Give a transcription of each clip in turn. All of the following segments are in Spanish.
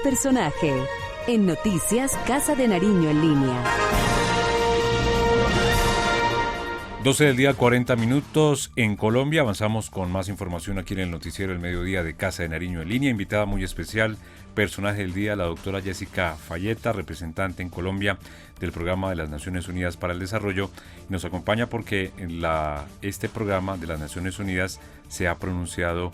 personaje. En Noticias Casa de Nariño en línea. 12 del día, 40 minutos en Colombia. Avanzamos con más información aquí en el noticiero El Mediodía de Casa de Nariño en línea. Invitada muy especial, personaje del día, la doctora Jessica Falleta, representante en Colombia del Programa de las Naciones Unidas para el Desarrollo. Nos acompaña porque este programa de las Naciones Unidas se ha pronunciado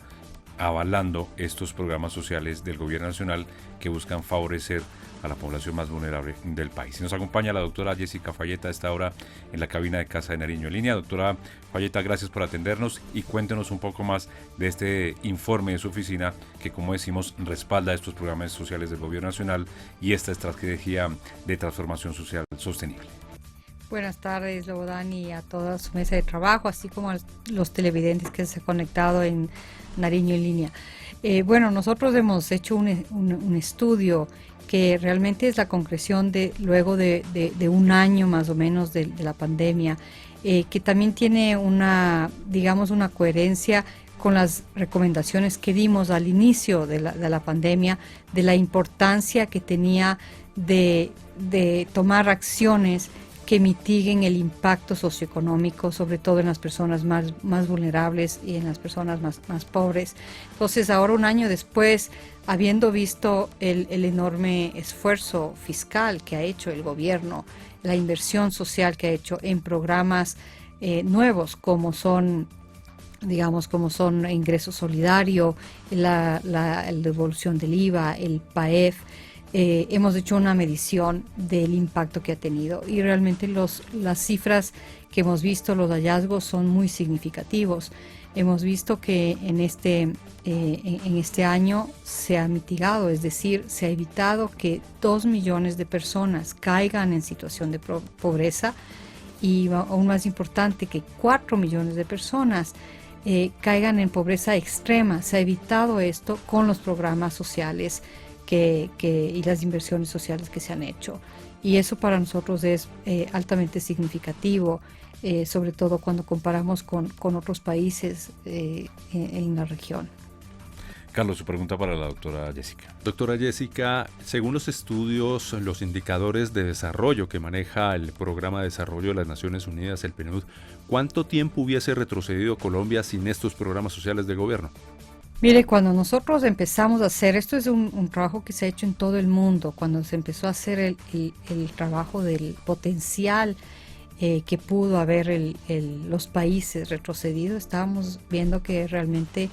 avalando estos programas sociales del gobierno nacional que buscan favorecer a la población más vulnerable del país. Y nos acompaña la doctora Jessica Falleta a esta hora en la cabina de Casa de Nariño en línea. Doctora Falleta, gracias por atendernos y cuéntenos un poco más de este informe de su oficina que, como decimos, respalda estos programas sociales del gobierno nacional y esta estrategia de transformación social sostenible. Buenas tardes, Lobodan, y a toda su mesa de trabajo, así como a los televidentes que se han conectado en Nariño en línea. Bueno, nosotros hemos hecho un estudio que realmente es la concreción de luego de un año más o menos de la pandemia, que también tiene una coherencia con las recomendaciones que dimos al inicio de la pandemia, de la importancia que tenía de tomar acciones que mitiguen el impacto socioeconómico, sobre todo en las personas más vulnerables y en las personas más pobres. Entonces, ahora, un año después, habiendo visto el enorme esfuerzo fiscal que ha hecho el gobierno, la inversión social que ha hecho en programas nuevos como son ingreso solidario, la devolución del IVA, el PAEF, hemos hecho una medición del impacto que ha tenido y realmente las cifras que hemos visto, los hallazgos son muy significativos. Hemos visto que en este año se ha mitigado, es decir, se ha evitado que 2 millones de personas caigan en situación de pobreza y, aún más importante, que 4 millones de personas caigan en pobreza extrema. Se ha evitado esto con los programas sociales y las inversiones sociales que se han hecho. Y eso para nosotros es altamente significativo, sobre todo cuando comparamos con otros países en la región. Carlos, su pregunta para la doctora Jessica. Doctora Jessica, según los estudios, los indicadores de desarrollo que maneja el Programa de Desarrollo de las Naciones Unidas, el PNUD, ¿cuánto tiempo hubiese retrocedido Colombia sin estos programas sociales del gobierno? Mire, cuando nosotros empezamos a hacer, esto es un trabajo que se ha hecho en todo el mundo, cuando se empezó a hacer el trabajo del potencial que pudo haber los países retrocedidos, estábamos viendo que realmente,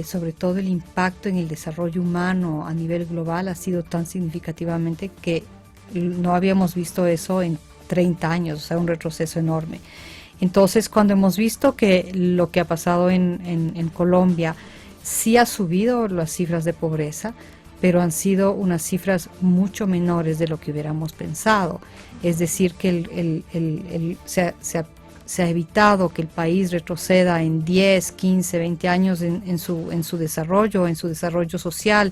sobre todo el impacto en el desarrollo humano a nivel global ha sido tan significativamente que no habíamos visto eso en 30 años, o sea, un retroceso enorme. Entonces, cuando hemos visto que lo que ha pasado en Colombia, sí ha subido las cifras de pobreza, pero han sido unas cifras mucho menores de lo que hubiéramos pensado. Es decir, que se ha evitado que el país retroceda en 10, 15, 20 años en su desarrollo social,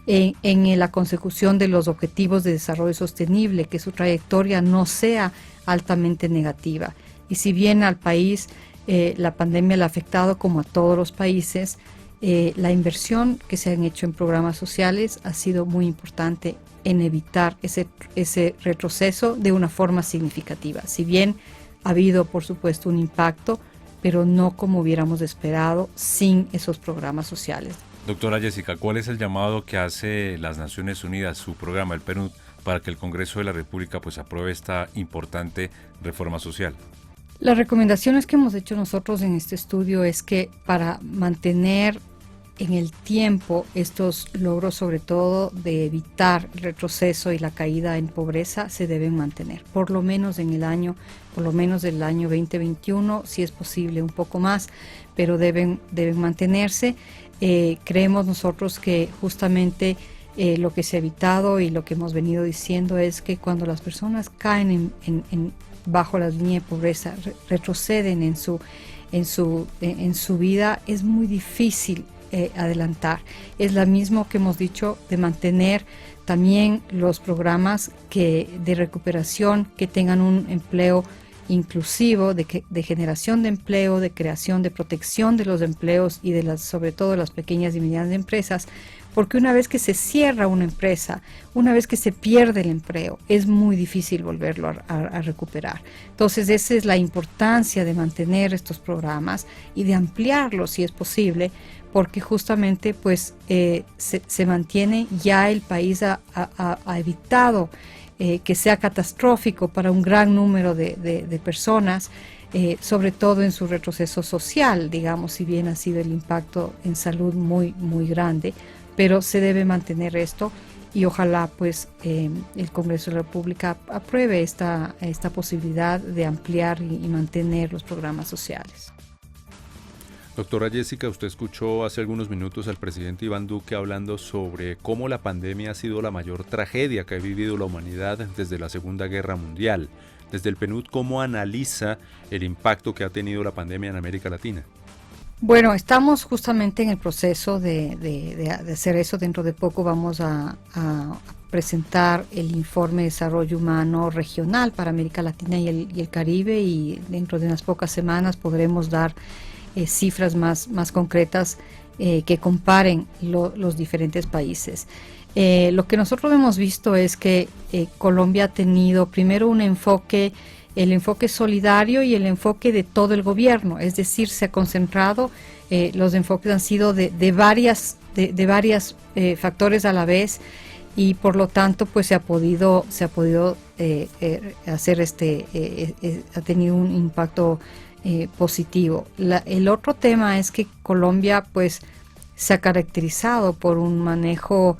en la consecución de los objetivos de desarrollo sostenible, que su trayectoria no sea altamente negativa. Y si bien al país la pandemia le ha afectado como a todos los países, la inversión que se han hecho en programas sociales ha sido muy importante en evitar ese retroceso de una forma significativa. Si bien ha habido, por supuesto, un impacto, pero no como hubiéramos esperado sin esos programas sociales. Doctora Jessica, ¿cuál es el llamado que hace las Naciones Unidas, su programa, el PNUD, para que el Congreso de la República apruebe esta importante reforma social? Las recomendaciones que hemos hecho nosotros en este estudio es que para mantener en el tiempo estos logros, sobre todo de evitar el retroceso y la caída en pobreza, se deben mantener, por lo menos del año 2021, si es posible un poco más, pero deben mantenerse. Creemos nosotros que justamente lo que se ha evitado y lo que hemos venido diciendo es que cuando las personas caen bajo la línea de pobreza, retroceden en su vida, es muy difícil adelantar. Es lo mismo que hemos dicho de mantener también los programas de recuperación que tengan un empleo inclusivo, de generación de empleo, de creación, de protección de los empleos y sobre todo de las pequeñas y medianas empresas, porque una vez que se cierra una empresa, una vez que se pierde el empleo, es muy difícil volverlo a recuperar. Entonces, esa es la importancia de mantener estos programas y de ampliarlos si es posible, porque justamente pues se mantiene. Ya el país ha evitado que sea catastrófico para un gran número de personas, sobre todo en su retroceso social, digamos, si bien ha sido el impacto en salud muy, muy grande, pero se debe mantener esto y ojalá pues el Congreso de la República apruebe esta posibilidad de ampliar y mantener los programas sociales. Doctora Jessica, usted escuchó hace algunos minutos al presidente Iván Duque hablando sobre cómo la pandemia ha sido la mayor tragedia que ha vivido la humanidad desde la Segunda Guerra Mundial. Desde el PNUD, ¿cómo analiza el impacto que ha tenido la pandemia en América Latina? Bueno, estamos justamente en el proceso de hacer eso. Dentro de poco vamos a presentar el informe de desarrollo humano regional para América Latina y el Caribe, y dentro de unas pocas semanas podremos dar cifras más concretas que comparen los diferentes países. Lo que nosotros hemos visto es que Colombia ha tenido primero el enfoque solidario y el enfoque de todo el gobierno, es decir, se ha concentrado, los enfoques han sido de varias factores a la vez, y por lo tanto pues se ha podido hacer ha tenido un impacto positivo. El otro tema es que Colombia pues se ha caracterizado por un manejo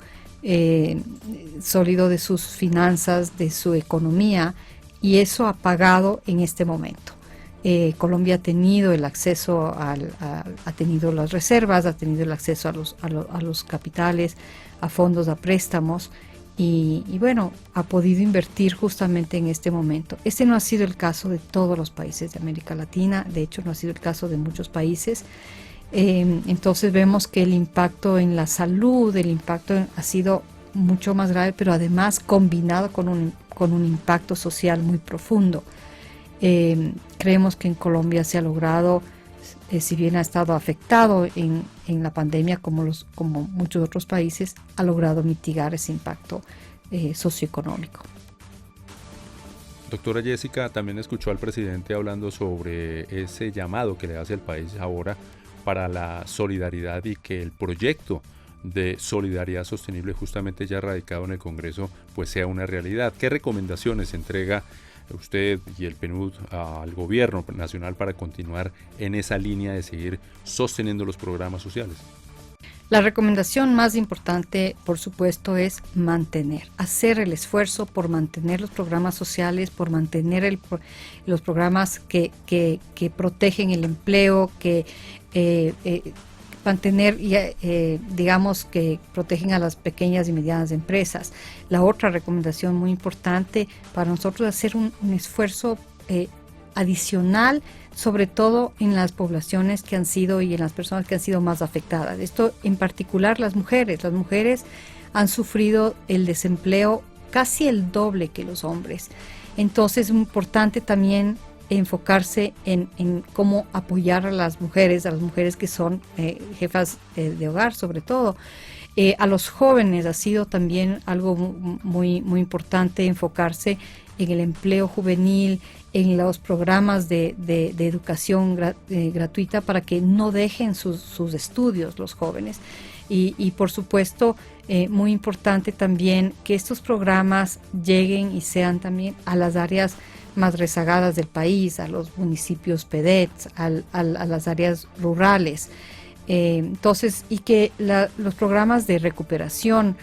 sólido de sus finanzas, de su economía, y eso ha pagado en este momento. Colombia ha tenido el acceso ha tenido las reservas, ha tenido el acceso a los capitales, a fondos, a préstamos, y bueno, ha podido invertir justamente en este momento. Este no ha sido el caso de todos los países de América Latina, de hecho no ha sido el caso de muchos países. Entonces vemos que el impacto en la salud, el impacto ha sido mucho más grave, pero además combinado con un impacto social muy profundo. Creemos que en Colombia se ha logrado, si bien ha estado afectado en la pandemia como muchos otros países, ha logrado mitigar ese impacto socioeconómico. Doctora Jessica, también escuchó al presidente hablando sobre ese llamado que le hace al país ahora para la solidaridad, y que el proyecto de solidaridad sostenible justamente ya radicado en el Congreso pues sea una realidad. ¿Qué recomendaciones entrega usted y el PNUD al gobierno nacional para continuar en esa línea de seguir sosteniendo los programas sociales? La recomendación más importante, por supuesto, es hacer el esfuerzo por mantener los programas sociales, por mantener los programas que protegen el empleo, que mantener, digamos, que protegen a las pequeñas y medianas empresas. La otra recomendación muy importante para nosotros es hacer un esfuerzo adicional, sobre todo en las poblaciones que han sido y en las personas que han sido más afectadas. Esto en particular las mujeres. Las mujeres han sufrido el desempleo casi el doble que los hombres. Entonces es importante también enfocarse en cómo apoyar a las mujeres que son jefas de hogar, sobre todo. A los jóvenes ha sido también algo muy, muy importante enfocarse en el empleo juvenil, en los programas de educación gratuita para que no dejen sus estudios los jóvenes. Y por supuesto, muy importante también que estos programas lleguen y sean también a las áreas más rezagadas del país, a los municipios PEDETs, a las áreas rurales. Entonces, y que los programas de recuperación,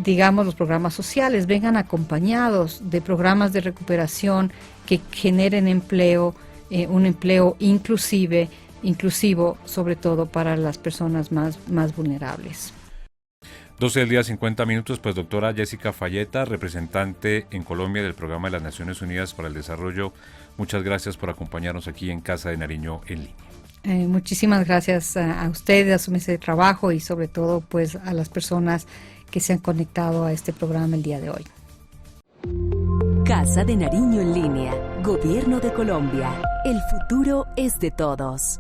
digamos los programas sociales, vengan acompañados de programas de recuperación que generen empleo, un empleo inclusivo, sobre todo para las personas más vulnerables. 12 del día, 50 minutos, pues doctora Jessica Falleta, representante en Colombia del Programa de las Naciones Unidas para el Desarrollo, muchas gracias por acompañarnos aquí en Casa de Nariño en línea. Muchísimas gracias a ustedes, a su mesa de trabajo y sobre todo pues a las personas que se han conectado a este programa el día de hoy. Casa de Nariño en línea. Gobierno de Colombia. El futuro es de todos.